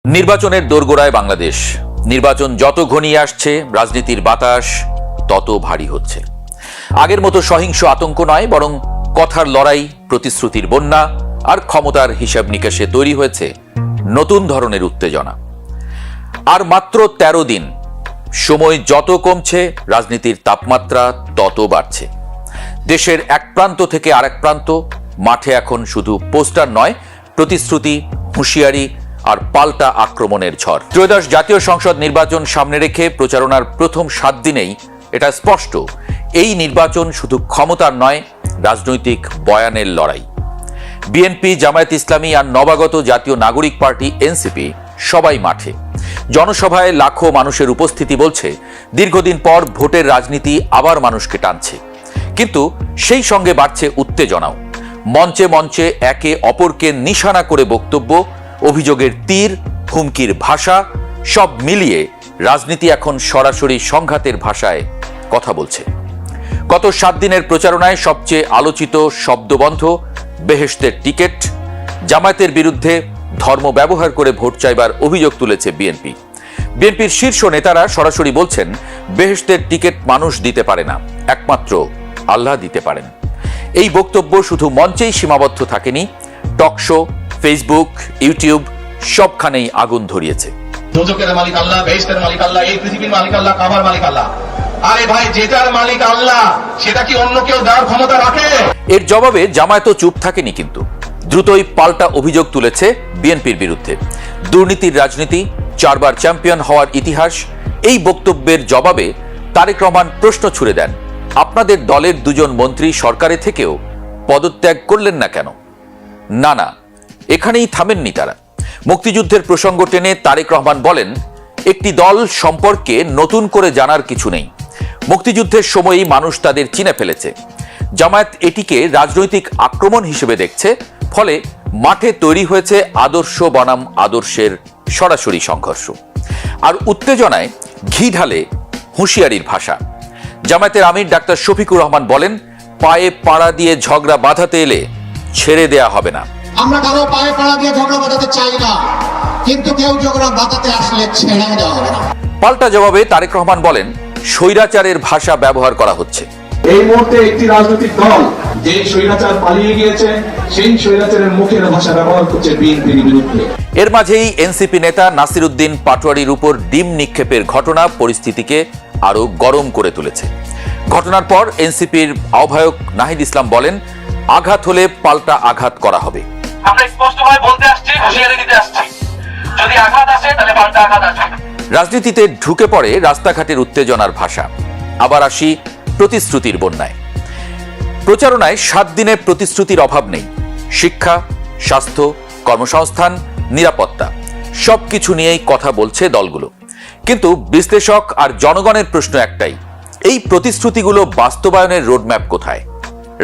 নির্বাচনের দোরগোড়ায় বাংলাদেশ। নির্বাচন যত ঘনিয়ে আসছে রাজনীতির বাতাস তত ভারী হচ্ছে। আগের মতো সহিংস আতঙ্ক নয়, বরং কথার লড়াই, প্রতিশ্রুতির বন্যা আর ক্ষমতার হিসাব নিকাশে তৈরি হয়েছে নতুন ধরনের উত্তেজনা। আর মাত্র 13 দিন, সময় যত কমছে রাজনীতির তাপমাত্রা তত বাড়ছে। দেশের এক প্রান্ত থেকে আরেক প্রান্ত, মাঠে এখন শুধু পোস্টার নয়, প্রতিশ্রুতি, হুঁশিয়ারি আর পাল্টা আক্রমণের ঝড়। ত্রয়োদশ জাতীয় সংসদ নির্বাচন সামনে রেখে প্রচারণার প্রথম 7 দিনেই এটা স্পষ্ট, এই নির্বাচন শুধু ক্ষমতার নয়, রাজনৈতিক বয়ানের লড়াই। বিএনপি, জামায়াত ইসলামী আর নবাগত জাতীয় নাগরিক পার্টি এনসিপি সবাই মাঠে। জনসভায় লাখো মানুষের উপস্থিতি বলছে দীর্ঘদিন পর ভোটের রাজনীতি আবার মানুষকে টানছে। কিন্তু সেই সঙ্গে বাড়ছে উত্তেজনাও। মঞ্চে মঞ্চে একে অপরকে নিশানা করে বক্তব্য, অভিযোগের তীর, হুমকির ভাষা, সব মিলিয়ে রাজনীতি এখন সরাসরি সংঘাতের ভাষায় কথা বলছে। গত 7 দিনের প্রচারণায় সবচেয়ে আলোচিত শব্দবন্ধ বেহেশতের টিকিট, জামায়াতের বিরুদ্ধে ধর্ম ব্যবহার করে ভোট চাইবার অভিযোগ তুলেছে বিএনপি। বিএনপির শীর্ষ নেতারা সরাসরি বলছেন বেহেশতের টিকিট মানুষ দিতে পারে না, একমাত্র আল্লাহ দিতে পারেন। এই বক্তব্য শুধু মঞ্চেই সীমাবদ্ধ থাকেনি, টকশো, ফেসবুক, ইউটিউব সবখানেই আগুন ধরিয়েছে। দোজখের মালিক আল্লাহ, বেহেশতের মালিক আল্লাহ, এই পৃথিবীর মালিক আল্লাহ, কাবার মালিক আল্লাহ। আরে ভাই, যেটার মালিক আল্লাহ সেটা কি অন্য কেউ দেওয়ার ক্ষমতা রাখে? এর জবাবে জামায়াতও চুপ থাকেনি, কিন্তু দ্রুতই পাল্টা অভিযোগ তুলেছে বিএনপির বিরুদ্ধে। দুর্নীতির রাজনীতি, 4 বার চ্যাম্পিয়ন হওয়ার ইতিহাস। এই বক্তব্যের জবাবে তারেক রহমান প্রশ্ন ছুড়ে দেন, আপনাদের দলের 2 জন মন্ত্রী সরকারে থেকেও পদত্যাগ করলেন না কেন? না, এখানেই থামেননি তারা। মুক্তিযুদ্ধের প্রসঙ্গ টেনে তারেক রহমান বলেন, একটি দল সম্পর্কে নতুন করে জানার কিছু নেই। মুক্তিযুদ্ধের সময়ই মানুষ তাদের চিনে ফেলেছে। জামায়াত এটিকে রাজনৈতিক আক্রমণ হিসেবে দেখছে, ফলে মাঠে তৈরি হয়েছে আদর্শ বনাম আদর্শের সরাসরি সংঘর্ষ। আর উত্তেজনায় ঘি ঢালে হুঁশিয়ারির ভাষা। জামায়াতের আমির ডাক্তার শফিকুর রহমান বলেন, পায়ে পাড়া দিয়ে ঝগড়া বাঁধাতে এলে ছেড়ে দেয়া হবে না। আমরা কারো পায়ে পাড়া দিয়ে ঝগড়া বাঁধাতে চাই না, কিন্তু কেউ ঝগড়া বাঁধাতে আসলে ছেড়ে দেওয়া হবে না। পাল্টা জবাবে তারেক রহমান বলেন, স্বৈরাচারের ভাষা ব্যবহার করা হচ্ছে। এই মুহূর্তে একটি রাজনৈতিক দল যে স্বৈরাচার পালিয়ে গিয়েছে, সেই স্বৈরাচারের মুখের ভাষা ব্যবহার করছে বিএনপির বিরুদ্ধে। এর মাঝেই এনসিপি নেতা নাসির উদ্দিন পাটোয়ারির উপর ডিম নিক্ষেপের ঘটনা পরিস্থিতিকে আরো গরম করে তুলেছে। ঘটনার পর এনসিপির আহ্বায়ক নাহিদ ইসলাম বলেন, আঘাত হলে পাল্টা আঘাত করা হবে। আমরা স্পষ্টভাবে বলতে আসছি, হুঁশিয়ারি দিতে আসছি, যদি আঘাত আসে তাহলে পাল্টা আঘাত আসবে। রাজনীতিতে ঢুকে পড়ে রাস্তাঘাটের উত্তেজনার ভাষা। আবার আসি প্রতিশ্রুতির বন্যায়। প্রচারণায় 7 দিনের প্রতিশ্রুতির অভাব নেই। শিক্ষা, স্বাস্থ্য, কর্মসংস্থান, নিরাপত্তা সবকিছু নিয়েই কথা বলছে দলগুলো। কিন্তু বিশ্লেষক আর জনগণের প্রশ্ন একটাই, এই প্রতিশ্রুতিগুলো বাস্তবায়নের রোডম্যাপ কোথায়?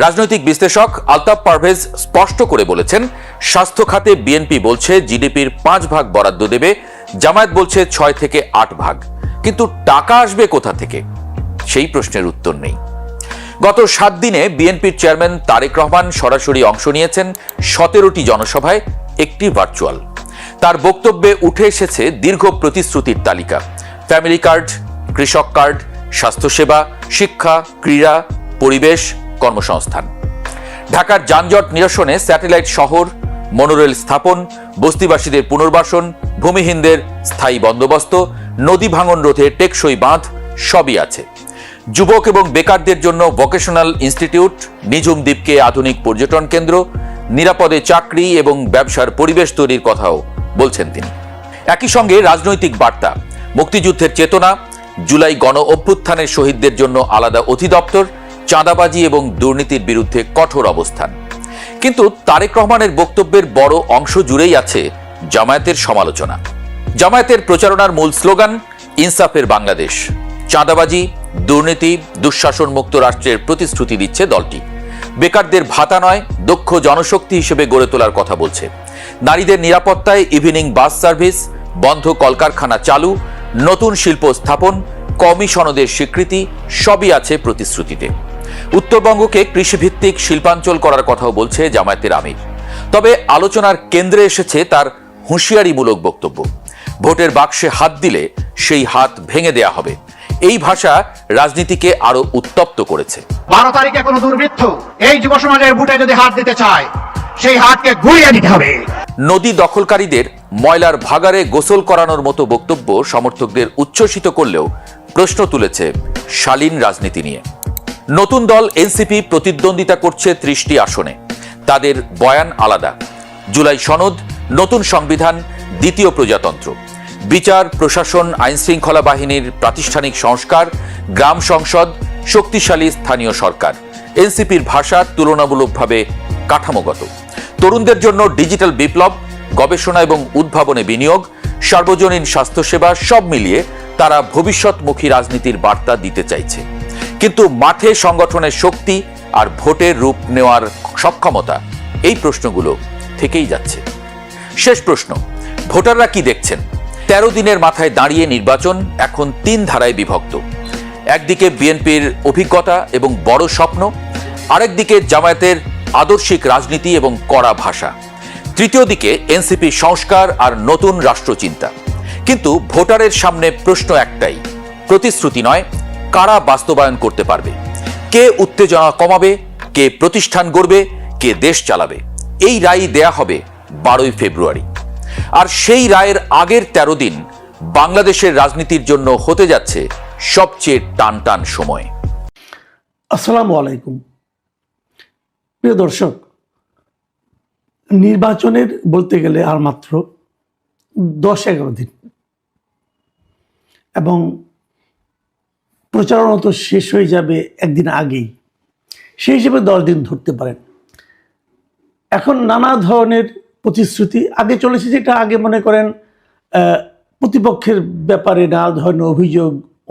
রাজনৈতিক বিশ্লেষক আলতাফ পারভেজ স্পষ্ট করে বলেছেন, স্বাস্থ্য খাতে বিএনপি বলছে জিডিপির 5 ভাগ বরাদ্দ দেবে, জামায়াত বলছে 6 থেকে 8 ভাগ। কিন্তু টাকা আসবে কোথা থেকে? সেই প্রশ্নের উত্তর নেই। গত 7 দিনে বিএনপির চেয়ারম্যান তারেক রহমান সরাসরি অংশ নিয়েছেন 17টি জনসভায়, একটি ভার্চুয়াল। তার বক্তব্যে উঠে এসেছে দীর্ঘ প্রতিশ্রুতির তালিকা: ফ্যামিলি কার্ড, কৃষক কার্ড, স্বাস্থ্যসেবা, শিক্ষা, ক্রীড়া, পরিবেশ, কর্মসংস্থান। ঢাকার যানজট নিরসনে স্যাটেলাইট শহর, মনোরেল স্থাপন, বস্তিবাসীদের পুনর্বাসন, ভূমিহীনদের স্থায়ী বন্দোবস্ত, নদী ভাঙন রোধে টেকসই বাঁধ সবই আছে। যুবক এবং বেকারদের জন্য ভোকেশনাল ইনস্টিটিউট, নিঝুম দ্বীপকে আধুনিক পর্যটন কেন্দ্র, নিরাপদে চাকরি এবং ব্যবসার পরিবেশ তৈরির কথাও বলছেন তিনি। একই সঙ্গে রাজনৈতিক বার্তা: মুক্তিযুদ্ধের চেতনা, জুলাই গণ অভ্যুত্থানের শহীদদের জন্য আলাদা অধিদপ্তর, চাঁদাবাজি এবং দুর্নীতির বিরুদ্ধে কঠোর অবস্থান। কিন্তু তারেক রহমানের বক্তব্যের বড় অংশ জুড়েই আছে জামায়াতের সমালোচনা। জামায়াতের প্রচারণার মূল স্লোগান ইনসাফের বাংলাদেশ। চাঁদাবাজি, দুর্নীতি, দুঃশাসন মুক্ত রাষ্ট্রের প্রতিশ্রুতি দিচ্ছে দলটি। বেকারদের ভাতা নয়, দক্ষ জনশক্তি হিসেবে গড়ে তোলার কথা বলছে। নারীদের নিরাপত্তায় ইভিনিং বাস সার্ভিস, বন্ধ কলকারখানা চালু, নতুন শিল্প স্থাপন, কমিশনদের স্বীকৃতি সবই আছে প্রতিশ্রুতিতে। উত্তরবঙ্গকে কৃষিভিত্তিক শিল্পাঞ্চল করার কথাও বলছে জামায়াতের আমির। তবে আলোচনার কেন্দ্রে এসেছে তার হুঁশিয়ারিমূলক বক্তব্য। ভোটের বাক্সে হাত দিলে সেই হাত ভেঙে দেয়া হবে, এই ভাষা রাজনীতিকে আরো উত্তপ্ত করেছে। 12 তারিখে কোনো দুর্বৃত্ত এই যুব সমাজের বুটে যদি হাত দিতে চায়, সেই হাতকে ঘুরিয়ে দিতে হবে। নদী দখলকারীদের ময়লার ভাগাড়ে গোসল করানোর মতো বক্তব্য সমর্থকদের উচ্ছ্বসিত করলেও প্রশ্ন তুলেছে শালীন রাজনীতি নিয়ে। নতুন দল এনসিপি প্রতিদ্বন্দ্বিতা করছে 30টি আসনে। তাদের বয়ান আলাদা: জুলাই সনদ, নতুন সংবিধান, দ্বিতীয় প্রজাতন্ত্র, বিচার, প্রশাসন, আইনশৃঙ্খলা বাহিনীর প্রাতিষ্ঠানিক সংস্কার, গ্রাম সংসদ, শক্তিশালী স্থানীয় সরকার। এনসিপির ভাষা তুলনামূলকভাবে কাঠামোগত। তরুণদের জন্য ডিজিটাল বিপ্লব, গবেষণা এবং উদ্ভাবনে বিনিয়োগ, সার্বজনীন স্বাস্থ্যসেবা, সব মিলিয়ে তারা ভবিষ্যৎমুখী রাজনীতির বার্তা দিতে চাইছে। কিন্তু মাঠে সংগঠনের শক্তি আর ভোটের রূপ নেওয়ার সক্ষমতা, এই প্রশ্নগুলো থেকেই যাচ্ছে। শেষ প্রশ্ন, ভোটাররা কি দেখছেন? 13 দিনের মাথায় দাঁড়িয়ে নির্বাচন এখন 3 ধারায় বিভক্ত। একদিকে বিএনপির অভিজ্ঞতা এবং বড় স্বপ্ন, আরেকদিকে জামায়াতের আদর্শিক রাজনীতি এবং কড়া ভাষা, তৃতীয় দিকে এনসিপি সংস্কার আর নতুন রাষ্ট্রচিন্তা। কিন্তু ভোটারের সামনে প্রশ্ন একটাই, প্রতিশ্রুতি নয়, কারা বাস্তবায়ন করতে পারবে? কে উত্তেজনা কমাবে, কে প্রতিষ্ঠান গড়বে, কে দেশ চালাবে? এই রায় দেয়া হবে 12ই ফেব্রুয়ারি। আর সেই রায়ের আগের 13 দিন বাংলাদেশের রাজনীতির জন্য হতে যাচ্ছে সবচেয়ে টানটান সময়। আসসালামু আলাইকুম প্রিয় দর্শক, নির্বাচনের বলতে গেলে আর মাত্র 10-11 দিন, এবং প্রচারণা তো শেষ হয়ে যাবে একদিন আগেই, সেই হিসেবে 10 দিন ধরতে পারেন। এখন নানা ধরনের প্রতিশ্রুতি আগে চলেছে, যেটা আগে মনে করেন প্রতিপক্ষের ব্যাপারে নানা ধরনের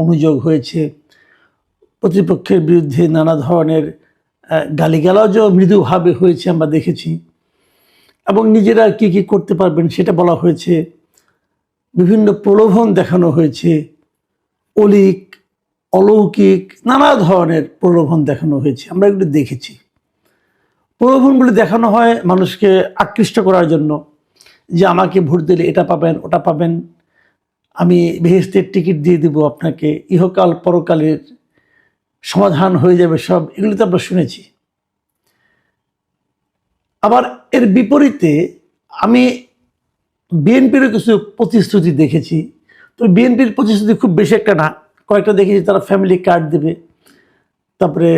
অনুযোগ হয়েছে, প্রতিপক্ষের বিরুদ্ধে নানা ধরনের গালিগালাজও মৃদুভাবে হয়েছে, আমরা দেখেছি। এবং নিজেরা কি কি করতে পারবেন সেটা বলা হয়েছে, বিভিন্ন প্রলোভন দেখানো হয়েছে, অলৌকিক নানা ধরনের প্রলোভন দেখানো হয়েছে, আমরা এগুলো দেখেছি। প্রলোভনগুলি দেখানো হয় মানুষকে আকৃষ্ট করার জন্য, যে আমাকে ভোট দিলে এটা পাবেন, ওটা পাবেন, আমি বেহেশতের টিকিট দিয়ে দেব আপনাকে, ইহকাল পরকালের সমাধান হয়ে যাবে সব, এগুলো তো আমরা শুনেছি। আবার এর বিপরীতে আমি বিএনপিরও কিছু প্রতিশ্রুতি দেখেছি। তো বিএনপির প্রতিশ্রুতি খুব বেশি একটা না, কয়েকটা দেখেছি। তারা ফ্যামিলি কার্ড দেবে, তারপরে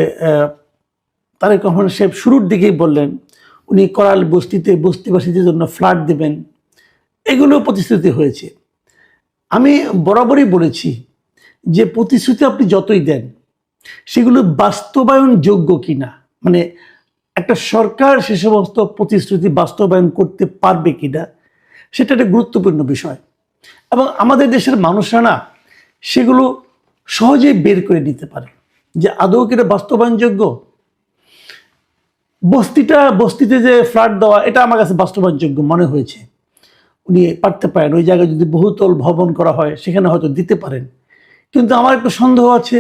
তারেক রহমান সাহেব শুরুর দিকেই বললেন উনি করাল বস্তিতে বস্তিবাসীদের জন্য ফ্ল্যাট দেবেন, এগুলো প্রতিশ্রুতি হয়েছে। আমি বরাবরই বলেছি যে প্রতিশ্রুতি আপনি যতই দেন, সেগুলো বাস্তবায়নযোগ্য কিনা, মানে একটা সরকার সে সমস্ত প্রতিশ্রুতি বাস্তবায়ন করতে পারবে কিনা, সেটা একটা গুরুত্বপূর্ণ বিষয়। এবং আমাদের দেশের মানুষরা না সেগুলো সহজেই বের করে নিতে পারে যে আদৌ কি এটা বাস্তবায়নযোগ্য। বস্তিতে যে ফ্ল্যাট দেওয়া, এটা আমার কাছে বাস্তবায়নযোগ্য মনে হয়েছে। উনি পারতে পারেন, ওই জায়গায় যদি বহুতল ভবন করা হয় সেখানে হয়তো দিতে পারেন। কিন্তু আমার একটু সন্দেহ আছে,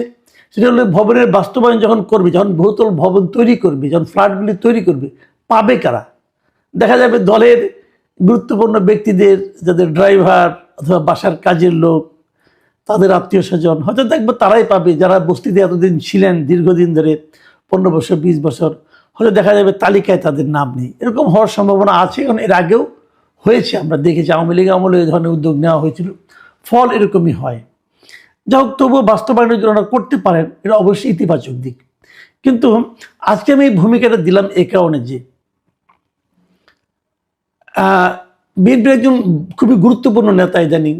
সেটা হলো ভবনের বাস্তবায়ন যখন করবে, যখন বহুতল ভবন তৈরি করবে, যখন ফ্ল্যাটগুলি তৈরি করবে, পাবে কারা? দেখা যাবে দলের গুরুত্বপূর্ণ ব্যক্তিদের, যাদের ড্রাইভার অথবা বাসার কাজের লোক, তাদের আত্মীয় স্বজন, হয়তো দেখবো তারাই পাবে, যারা বস্তিতে এতদিন ছিলেন দীর্ঘদিন ধরে, 15 বছর 20 বছর, হয়তো দেখা যাবে তালিকায় তাদের নাম নেই। এরকম হওয়ার সম্ভাবনা আছে, কারণ এর আগেও হয়েছে, আমরা দেখেছি। আওয়ামী লীগ আমলে এই ধরনের উদ্যোগ নেওয়া হয়েছিল, ফল এরকমই হয়। যাই হোক, তবুও বাস্তবায়নের জন্য করতে পারেন, এটা অবশ্যই ইতিবাচক দিক। কিন্তু আজকে আমি এই ভূমিকাটা দিলাম এ কারণে যে বিএনপির একজন খুবই গুরুত্বপূর্ণ নেতা ইদানিং,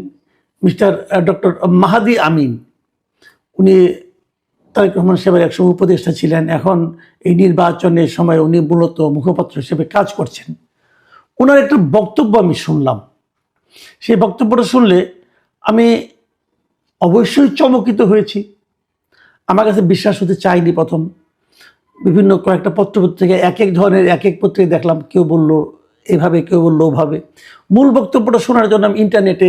মিস্টার ডক্টর মাহাদি আমিন, উনি তারেক রহমান সাহেবের একসময় উপদেষ্টা ছিলেন, এখন এই নির্বাচনের সময় উনি মূলত মুখপাত্র হিসেবে কাজ করছেন। ওনার একটা বক্তব্য আমি শুনলাম, সেই বক্তব্যটা শুনলে আমি অবশ্যই চমকিত হয়েছি। আমার কাছে বিশ্বাস হতে চাইনি প্রথম। বিভিন্ন কয়েকটা পত্রপত্রিকা এক এক ধরনের এক এক পত্রিকা দেখলাম, কেউ বলল এভাবে, কেউ বললো ওভাবে। মূল বক্তব্যটা শোনার জন্য আমি ইন্টারনেটে,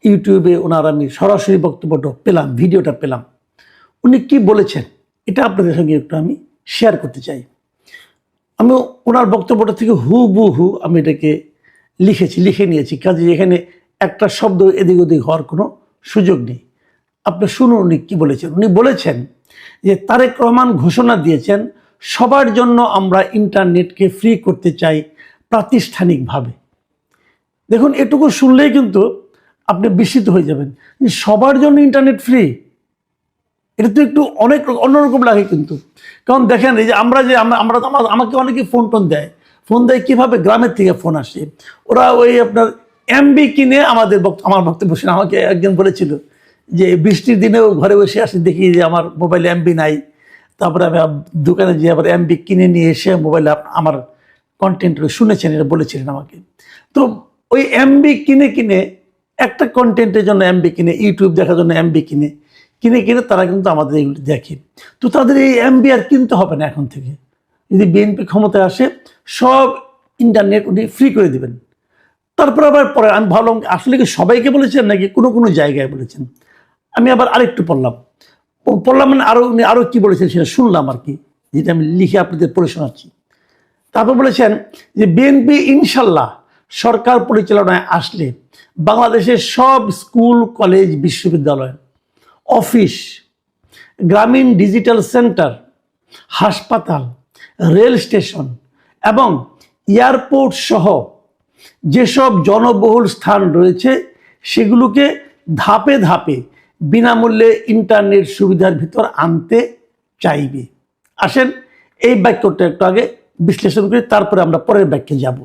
ইউটিউবে ওনার আমি সরাসরি বক্তব্যটা পেলাম, ভিডিওটা পেলাম। উনি কি বলেছেন এটা আপনাদের সঙ্গে একটু আমি শেয়ার করতে চাই। আমি ওনার বক্তব্যটা থেকে হুবহু আমি এটাকে লিখে নিয়েছি, কাজে এখানে একটা শব্দ এদিক ওদিক হওয়ার কোনো সুযোগ নেই। আপনি শুনুন উনি কি বলেছেন। উনি বলেছেন যে তারেক রহমান ঘোষণা দিয়েছেন সবার জন্য আমরা ইন্টারনেটকে ফ্রি করতে চাই প্রাতিষ্ঠানিকভাবে। দেখুন, এটুকু শুনলেই কিন্তু আপনি বিস্মিত হয়ে যাবেন। সবার জন্য ইন্টারনেট ফ্রি, এটা তো একটু অনেক অন্যরকম লাগে কিন্তু। কারণ দেখেন, এই যে আমরা আমাকে অনেকে ফোন দেয় কিভাবে গ্রামের থেকে ফোন আসে, ওরা ওই আপনার এমবি কিনে আমার বক্তব্য শুনে আমাকে একজন বলেছিল যে বৃষ্টির দিনেও ঘরে বসে আসি, দেখি যে আমার মোবাইলে এমবি নাই, তারপরে আমি দোকানে যেয়ে আবার এমবি কিনে নিয়ে এসে মোবাইলে আমার কন্টেন্ট শুনেছেন, এটা বলেছিলেন আমাকে। তো ওই এমবি কিনে একটা কন্টেন্টের জন্য এমবি কিনে, ইউটিউব দেখার জন্য এমবি কিনে তারা কিন্তু আমাদের এগুলো দেখে। তো তাদের এই এমবি আর কিনতে হবে না এখন থেকে। যদি বিএনপি ক্ষমতায় আসে সব ইন্টারনেট উনি ফ্রি করে দেবেন। তারপর আবার পরে আমি ভাবলাম আসলে কি সবাইকে বলেছেন নাকি কোনো জায়গায় বলেছেন। আমি আবার আরেকটু পড়লাম মানে উনি আরও কি বলেছেন সেটা শুনলাম আর কি, যেটা আমি লিখে আপনাদের পড়ে শোনাচ্ছি। তারপর বলেছেন যে বিএনপি ইনশাল্লাহ সরকার পরিচালনায় আসলে বাংলাদেশের সব স্কুল, কলেজ, বিশ্ববিদ্যালয়, অফিস, গ্রামীণ ডিজিটাল সেন্টার, হাসপাতাল, রেল স্টেশন এবং এয়ারপোর্ট সহ যেসব জনবহুল স্থান রয়েছে সেগুলোকে ধাপে ধাপে বিনামূল্যে ইন্টারনেট সুবিধার ভিতর আনতে চাইবে। আসেন এই বাক্যটা একটু আগে বিশ্লেষণ করি, তারপরে আমরা পরের বাক্যে যাব।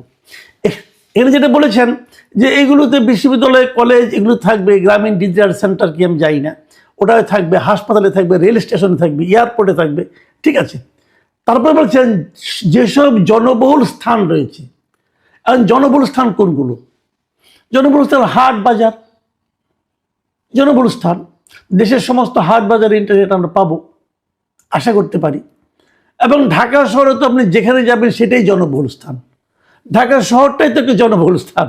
এখানে যেটা বলেছেন যে এগুলোতে বিশ্ববিদ্যালয়, কলেজ এগুলো থাকবে, গ্রামীণ ডিজিটাল সেন্টার কি আমি যাই না, ওটাই থাকবে, হাসপাতালে থাকবে, রেল স্টেশনে থাকবে, এয়ারপোর্টে থাকবে, ঠিক আছে। তারপরে বলছেন যেসব জনবহুল স্থান রয়েছে। এখন জনবহুল স্থান কোনগুলো? জনবহুল স্থান হাট বাজার, জনবহুল স্থান। দেশের সমস্ত হাট বাজারে ইন্টারনেট আমরা পাবো, আশা করতে পারি। এবং ঢাকা শহরে তো আপনি যেখানে যাবেন সেটাই জনবহুল স্থান। ঢাকা শহরটাই তো একটা জনবহুল স্থান।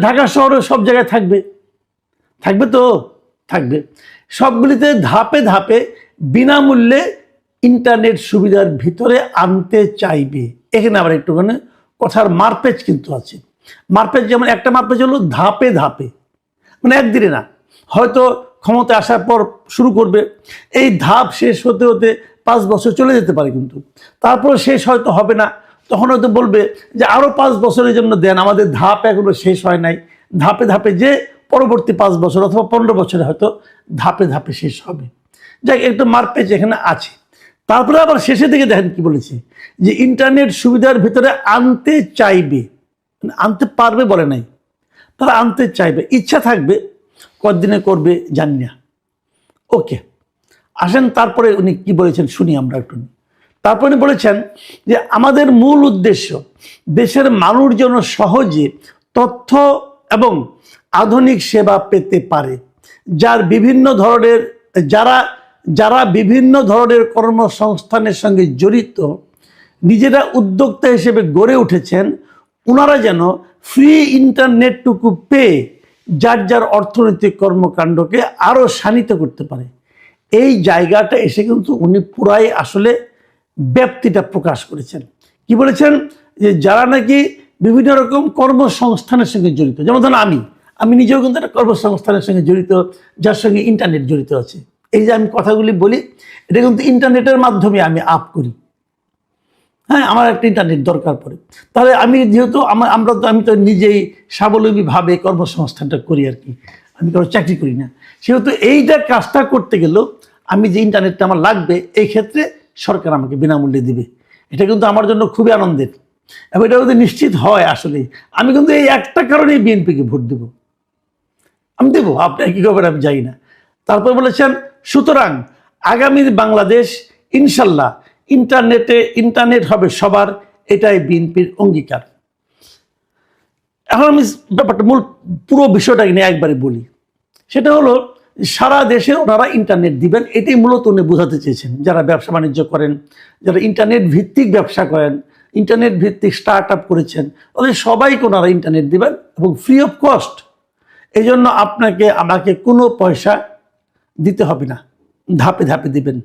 ঢাকা শহরে সব জায়গায় থাকবে তো থাকবে। সবগুলিতে ধাপে ধাপে বিনামূল্যে ইন্টারনেট সুবিধার ভিতরে আনতে চাইবে। এখানে আবার একটুখানি কথার মারপেচ কিন্তু আছে। মারপেচ যেমন একটা মারপেচ হলো ধাপে ধাপে, মানে একদিনে না, হয়তো ক্ষমতা আসার পর শুরু করবে, এই ধাপ শেষ হতে হতে 5 বছর চলে যেতে পারে, কিন্তু তারপর শেষ হয়তো হবে না, তখন হয়তো বলবে যে আরও 5 বছরের জন্য দেন, আমাদের ধাপ এখনো শেষ হয় নাই। ধাপে ধাপে যে পরবর্তী 5 বছর অথবা 15 বছরে হয়তো ধাপে ধাপে শেষ হবে। যাক, একটু মারপেচ এখানে আছে। তারপরে আবার শেষের দিকে দেখেন কি বলেছে, যে ইন্টারনেট সুবিধার ভিতরে আনতে চাইবে, আনতে পারবে বলে নাই, তারা আনতে চাইবে, ইচ্ছা থাকবে, কতদিনে করবে জানি না। ওকে, আসেন তারপরে উনি কি বলেছেন শুনি আমরা একটু। তারপরে উনি বলেছেন যে আমাদের মূল উদ্দেশ্য দেশের মানুষ যেন সহজে তথ্য এবং আধুনিক সেবা পেতে পারে, যারা বিভিন্ন ধরনের কর্মসংস্থানের সঙ্গে জড়িত, নিজেরা উদ্যোক্তা হিসেবে গড়ে উঠেছেন, ওনারা যেন ফ্রি ইন্টারনেটটুকু পেয়ে যার অর্থনৈতিক কর্মকাণ্ডকে আরও শানিত করতে পারে। এই জায়গাটা এসে কিন্তু উনি পুরাই আসলে ব্যাপ্তিটা প্রকাশ করেছেন। কি বলেছেন? যে যারা নাকি বিভিন্ন রকম কর্মসংস্থানের সঙ্গে জড়িত, যেমন ধরুন আমি নিজেও কিন্তু একটা কর্মসংস্থানের সঙ্গে জড়িত, যার সঙ্গে ইন্টারনেট জড়িত আছে। এই যে আমি কথাগুলি বলি, এটা কিন্তু ইন্টারনেটের মাধ্যমে আমি আপ করি। হ্যাঁ, আমার একটা ইন্টারনেট দরকার পড়ে, তাহলে আমি যেহেতু আমি তো নিজেই স্বাবলম্বীভাবে কর্মসংস্থানটা করি আর কি, আমি কারো চাকরি করি না, সেহেতু এইটা কাজটা করতে গেলেও আমি যে ইন্টারনেটটা আমার লাগবে, এই ক্ষেত্রে সরকার আমাকে বিনামূল্যে দিবে। এটা কিন্তু আমার জন্য খুবই আনন্দের, এবং এটা যদি নিশ্চিত হয় আসলে আমি কিন্তু এই একটা কারণেই বিএনপিকে ভোট দেব। আমি দেবো, আপনি কি খবর আমি যাই না। তারপর বলেছেন সুতরাং আগামীর বাংলাদেশ ইনশাল্লাহ ইন্টারনেট হবে সবার, এটাই বিএনপির অঙ্গীকার। এখন আমি ব্যাপারটা পুরো বিষয়টাকে নিয়ে একবারে বলি। সেটা হলো সারা দেশে ওনারা ইন্টারনেট দিবেন, এটাই মূলত উনি বোঝাতে চেয়েছেন। যারা ব্যবসা বাণিজ্য করেন, যারা ইন্টারনেট ভিত্তিক ব্যবসা করেন, ইন্টারনেট ভিত্তিক স্টার্ট আপ করেছেন, ওদের সবাইকে ওনারা ইন্টারনেট দিবেন এবং ফ্রি অফ কস্ট। এই জন্য আমাকে কোনো পয়সা দিতে হবে না, ধাপে ধাপে দিবেন।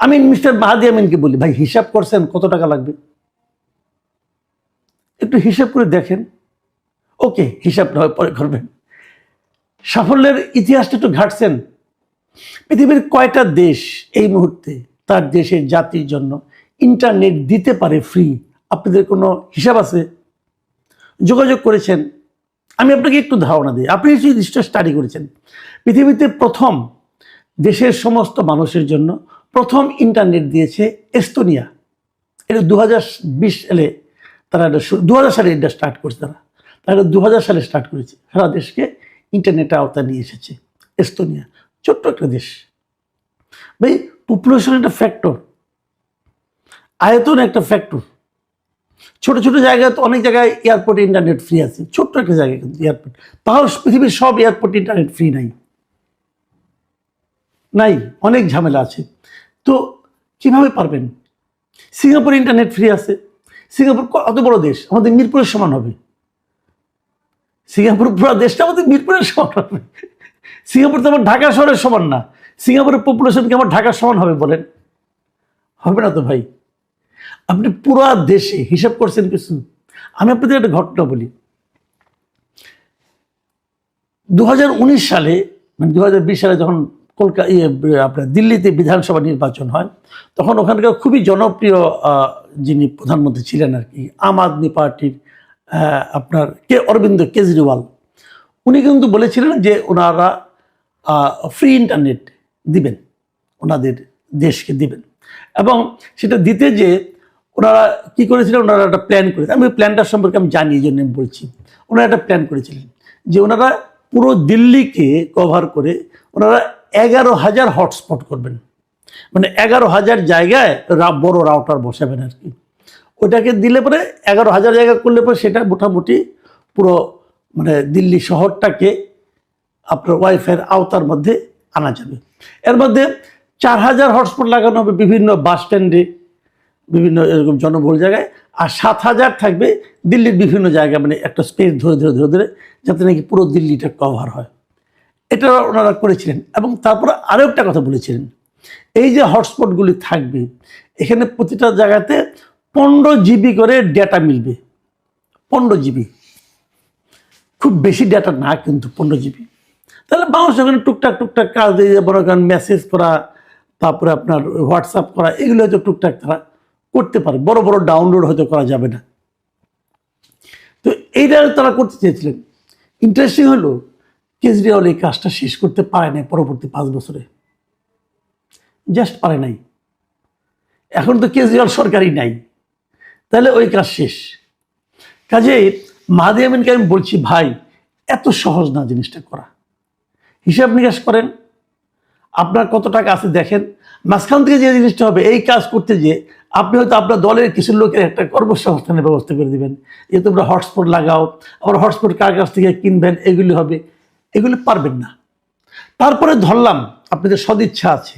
আমি মিস্টার মাহাদি আমিনকে বলি, ভাই হিসাব করছেন কত টাকা লাগবে? একটু হিসাব করে দেখেন। ও ওকে, হিসাব নয় পরে করবেন। সাফল্যের ইতিহাসটা একটু ঘাটছেন। পৃথিবীর কয়টা দেশ এই মুহূর্তে তার দেশের জাতির জন্য ইন্টারনেট দিতে পারে ফ্রি? আপনাদের কোনো হিসাব আছে? যোগাযোগ করেছেন? আমি আপনাকে একটু ধারণা দিই, আপনি নিশ্চয় স্টাডি করেছেন। পৃথিবীতে প্রথম দেশের সমস্ত মানুষের জন্য প্রথম ইন্টারনেট দিয়েছে এস্তোনিয়া। এটা 2020 সালে তারা 2000 সালে এটা স্টার্ট করেছে। তারা 2000 সালে স্টার্ট করেছে, সারা দেশকে ইন্টারনেটের আওতায় নিয়ে এসেছে এস্তোনিয়া। ছোট্ট একটা দেশ ভাই, পপুলেশন একটা ফ্যাক্টর, আয়তন একটা ফ্যাক্টর। ছোট ছোট জায়গায় তো অনেক জায়গায় এয়ারপোর্টে ইন্টারনেট ফ্রি আছে, ছোট্ট একটা জায়গায় কিন্তু এয়ারপোর্ট। তাও পৃথিবীর সব এয়ারপোর্টে ইন্টারনেট ফ্রি নাই, অনেক ঝামেলা আছে। তো কিভাবে পারবেন? সিঙ্গাপুরে ইন্টারনেট ফ্রি আছে। সিঙ্গাপুর অত বড় দেশ, আমাদের মিরপুরের সমান হবে। সিঙ্গাপুর পুরো দেশটা আমাদের মিরপুরের সমান হবে। সিঙ্গাপুর তো আমার ঢাকা শহরের সমান না। সিঙ্গাপুরের পপুলেশন কি আমার ঢাকার সমান হবে বলেন? হবে না তো ভাই। আপনি পুরো দেশে হিসাব করছেন কিছু? আমি আপনাদের একটা ঘটনা বলি। 2019 সালে মানে 2020 সালে যখন আপনার দিল্লিতে বিধানসভা নির্বাচন হয়, তখন ওখানকার খুবই জনপ্রিয় যিনি প্রধানমন্ত্রী ছিলেন আর কি, আম আদমি পার্টির আপনার অরবিন্দ কেজরিওয়াল, উনি কিন্তু বলেছিলেন যে ওনারা ফ্রি ইন্টারনেট দিবেন, ওনাদের দেশকে দিবেন। এবং সেটা দিতে যে ওনারা কি করেছিলেন, ওনারা একটা প্ল্যান করেছেন। আমি প্ল্যানটার সম্পর্কে আমি জানি, এই জন্য আমি বলছি। ওনারা একটা প্ল্যান করেছিলেন যে ওনারা পুরো দিল্লিকে কভার করে ওনারা 11,000 হটস্পট করবেন। মানে 11,000 জায়গায় বড় রাউটার বসাবেন আর কি। ওটাকে দিলে পরে 11,000 জায়গা করলে পরে সেটা মোটামুটি পুরো মানে দিল্লি শহরটাকে আপনার ওয়াইফাইয়ের আওতার মধ্যে আনা যাবে। এর মধ্যে 4,000 হটস্পট লাগানো হবে বিভিন্ন বাস স্ট্যান্ডে, বিভিন্ন এরকম জনবহুল জায়গায়, আর 7,000 থাকবে দিল্লির বিভিন্ন জায়গায়, মানে একটা স্পেস ধরে ধরে ধরে ধরে, যাতে নাকি পুরো দিল্লিটা কভার হয়। এটা ওনারা করেছিলেন। এবং তারপরে আরও একটা কথা বলেছিলেন, এই যে হটস্পটগুলি থাকবে, এখানে প্রতিটা জায়গাতে 15 জিবি করে ডেটা মিলবে। 15 জিবি, খুব বেশি ডেটা না কিন্তু 15 জিবি। তাহলে মানুষ ওখানে টুকটাক টুকটাক কাজ দিয়ে মনে করেন মেসেজ করা, তারপরে আপনার হোয়াটসঅ্যাপ করা, এগুলো হয়তো টুকটাক তারা করতে পারে। বড় বড় ডাউনলোড হয়তো করা যাবে না। তো এইটা তারা করতে চেয়েছিলেন। ইন্টারেস্টিং হলো কেজরিওয়াল এই কাজটা শেষ করতে পারে নাই পরবর্তী 5 বছরে, জাস্ট পারে নাই। এখন তো কেজরিওয়াল সরকারই নাই, তাহলে ওই কাজ শেষ। কাজেই মাহাদি আমিনকে আমি বলছি, ভাই এত সহজ না জিনিসটা করা। হিসাব নিকাশ করেন, আপনার কত টাকা আছে দেখেন। মাঝখান থেকে যে জিনিসটা হবে, এই কাজ করতে যে আপনি হয়তো আপনার দলের কিছু লোকের একটা কর্মসংস্থানের ব্যবস্থা করে দেবেন, যে তোমরা হটস্পট লাগাও, আবার হটস্পট কার কাছ থেকে কিনবেন, এগুলি হবে। এগুলি পারবেন না। তারপরে ধরলাম আপনাদের সদিচ্ছা আছে,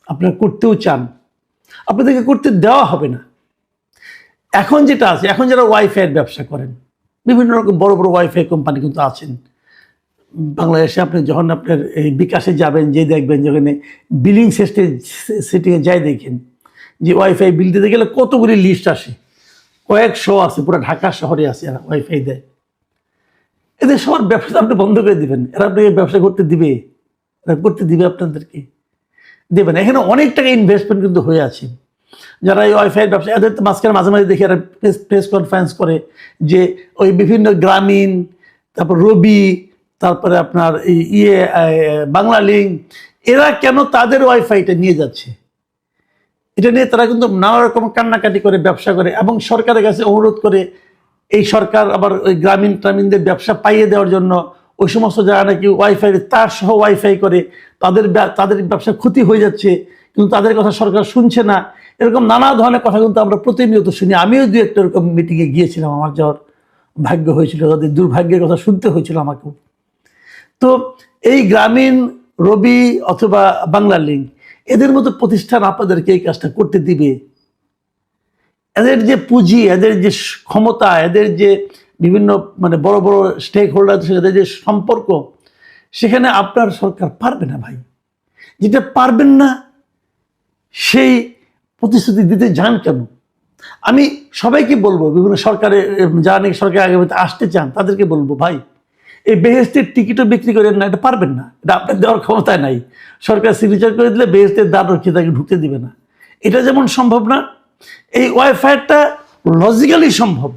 আপনারা করতেও চান, আপনাদেরকে করতে দেওয়া হবে না। এখন যেটা আছে, এখন যারা ওয়াইফাইয়ের ব্যবসা করেন, বিভিন্ন রকম বড় বড় ওয়াইফাই কোম্পানি কিন্তু আছেন বাংলাদেশে। আপনি যখন আপনার এই বিকাশে যাবেন, যে দেখবেন যেখানে বিলিং সেটিংয়ে যাই দেখেন যে ওয়াইফাই বিল দিতে গেলে কতগুলি লিস্ট আসে, কয়েকশো আছে, পুরো ঢাকা শহরে আছে এরা ওয়াইফাই দেয়। এদের সবার ব্যবসা আপনি বন্ধ করে দিবেন, এরা আপনাকে ব্যবসা করতে দিবে? এরা করতে দিবে আপনাদেরকে? দেবেন। এখানে অনেক টাকা ইনভেস্টমেন্ট কিন্তু হয়ে আছে। যারা এই ওয়াইফাইয়ের ব্যবসা, এদের তো মাঝখানে মাঝে মাঝে দেখি এরা প্রেস কনফারেন্স করে যে ওই বিভিন্ন গ্রামীণ, তারপর রবি, তারপরে আপনার বাংলা লিঙ্ক, এরা কেন তাদের ওয়াইফাইটা নিয়ে যাচ্ছে, এটা নিয়ে তারা কিন্তু নানা রকম কান্নাকাটি করে, ব্যবসা করে, এবং সরকারের কাছে অনুরোধ করে। এই সরকার আবার ওই গ্রামীণদের ব্যবসা পাইয়ে দেওয়ার জন্য ওই সমস্ত জায়গা নাকি ওয়াইফাই তার সহ ওয়াইফাই করে, তাদের ব্যবসা ক্ষতি হয়ে যাচ্ছে, কিন্তু তাদের কথা সরকার শুনছে না। এরকম নানা ধরনের কথা কিন্তু আমরা প্রতিনিয়ত শুনি। আমিও দু একটা এরকম মিটিংয়ে গিয়েছিলাম, আমার যাওয়ার ভাগ্য হয়েছিল, তাদের দুর্ভাগ্যের কথা শুনতে হয়েছিল আমাকেও। তো এই গ্রামীণ, রবি অথবা বাংলা লিঙ্ক, এদের মতো প্রতিষ্ঠান আপনাদেরকে এই কাজটা করতে দিবে? এদের যে পুঁজি, এদের যে ক্ষমতা, এদের যে বিভিন্ন মানে বড় বড় স্টেক হোল্ডারদের সাথে এদের যে সম্পর্ক, সেখানে আপনার সরকার পারবে না ভাই। যেটা পারবেন না সেই প্রতিশ্রুতি দিতে যান কেন? আমি সবাইকে বলবো, বিভিন্ন সরকারের যারা নাকি সরকার আগামীতে আসতে চান তাদেরকে বলবো, ভাই এই বেহেস্তের টিকিটও বিক্রি করেন না, এটা পারবেন না, এটা আপনার দেওয়ার ক্ষমতায় নাই। সরকার সিগনেচার করে দিলে বেহেস্তের দ্বার রক্ষিত তাকে ঢুকতে দিবে না। এটা যেমন সম্ভব না, এই ওয়াইফাইটা লজিক্যালি সম্ভব।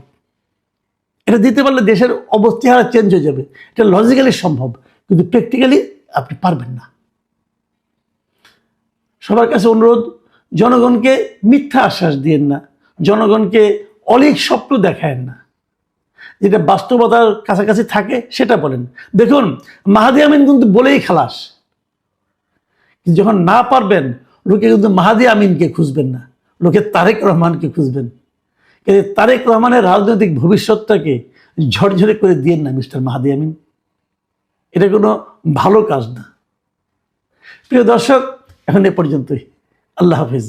এটা দিতে পারলে দেশের অবস্থা চেঞ্জ হয়ে যাবে। এটা লজিক্যালি সম্ভব, কিন্তু প্র্যাকটিক্যালি আপনি পারবেন না। সবার কাছে অনুরোধ, জনগণকে মিথ্যা আশ্বাস দিয়েন না, জনগণকে অলিক স্বপ্ন দেখায়েন না, যেটা বাস্তবতার কাছাকাছি থাকে সেটা বলেন। দেখুন, মাহাদি আমিন কিন্তু বলেই খালাস, কিন্তু যখন না পারবেন লোকে কিন্তু মাহাদি আমিনকে খুঁজবেন না, লোকে তারেক রহমানকে খুঁজবেন। কিন্তু তারেক রহমানের রাজনৈতিক ভবিষ্যৎটাকে ঝরঝরে করে দিয়েন না মিস্টার মাহাদি আমিন, এটা কোনো ভালো কাজ না। প্রিয় দর্শক, এখন এ পর্যন্তই। আল্লাহ হাফিজ।